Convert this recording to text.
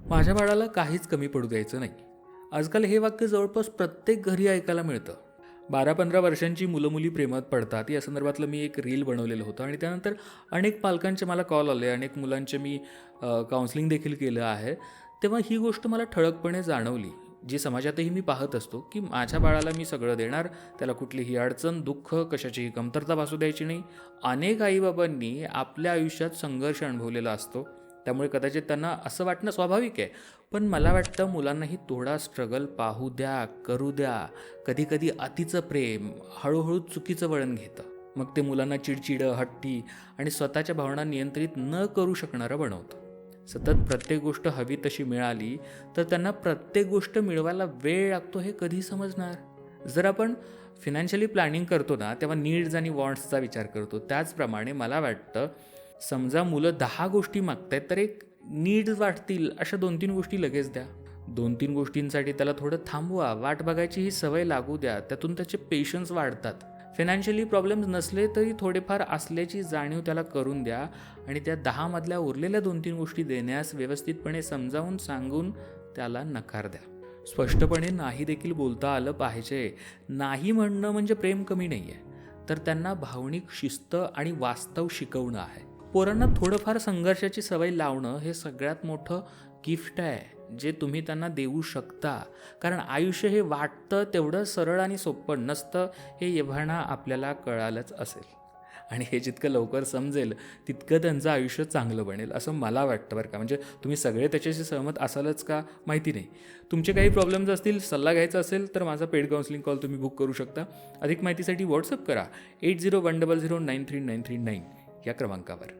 माझ्या बाळाला काहीच कमी पडू द्यायचं नाही. आजकाल हे वाक्य जवळपास प्रत्येक घरी ऐकायला मिळतं. 12-15 वर्षांची मुलं मुली प्रेमात पडतात या संदर्भातलं मी एक रील बनवलेलं होतं आणि त्यानंतर अनेक पालकांचे मला कॉल आले, अनेक मुलांचे मी काउन्सिलिंग देखील केलं आहे. तेव्हा ही गोष्ट मला ठळकपणे जाणवली, जी समाजातही मी पाहत असतो, की माझ्या बाळाला मी सगळं देणार, त्याला कुठलीही अडचण, दुःख, कशाचीही कमतरता भासू द्यायची नाही. अनेक आईबाबांनी आपल्या आयुष्यात संघर्ष अनुभवलेला असतो, त्यामुळे कदाचित त्यांना असं वाटणं स्वाभाविक आहे. पण मला वाटतं मुलांनाही थोडा स्ट्रगल पाहू द्या, करू द्या. कधीकधी अतिचं प्रेम हळूहळू चुकीचं वळण घेतं. मग ते मुलांना चिडचिडं, हट्टी आणि स्वतःच्या भावना नियंत्रित न करू शकणारं बनवतं. सतत प्रत्येक गोष्ट हवी तशी मिळाली तर त्यांना प्रत्येक गोष्ट मिळवायला वेळ लागतो हे कधी समजणार? जर आपण फिनान्शियली प्लॅनिंग करतो ना, तेव्हा नीड्स आणि वॉन्ट्सचा विचार करतो. त्याचप्रमाणे मला वाटतं, समजा मुलं 10 गोष्टी मागतायत तर एक नीड्स वाटतील अशा 2-3 गोष्टी लगेच द्या. 2-3 गोष्टींसाठी त्याला थोडं थांबवा, वाट बघायची ही सवय लागू द्या. त्यातून त्याचे पेशन्स वाढतात. फायनान्शियली प्रॉब्लेम्स नसले तरी थोडेफार असल्याची जाणीव त्याला करून द्या आणि त्या 10 मधल्या उरलेल्या 2-3 गोष्टी देण्यास व्यवस्थितपणे समजावून सांगून त्याला नकार द्या. स्पष्टपणे नाही देखील बोलता आलं पाहिजे. नाही म्हणणं म्हणजे प्रेम कमी नाही आहे, तर त्यांना भावनिक शिस्त आणि वास्तव शिकवणं आहे. पोरांना थोडंफार संघर्षाची सवय लावणं हे सगळ्यात मोठं गिफ्ट आहे जे तुम्ही त्यांना देऊ शकता. कारण आयुष्य हे वाटतं तेवढं सरळ आणि सोपं नसतं हे एव्हाना आपल्याला कळालंच असेल. आणि हे जितकं लवकर समजेल तितकं त्यांचं आयुष्य चांगलं बनेल असं मला वाटतं बरं का. म्हणजे तुम्ही सगळे त्याच्याशी सहमत असालच का माहिती नाही. तुमचे काही प्रॉब्लेम्स असतील, सल्ला घ्यायचा असेल तर माझा पेड काउन्सिलिंग कॉल तुम्ही बुक करू शकता. अधिक माहितीसाठी व्हॉट्सअप करा 8010093939 या क्रमांकावर.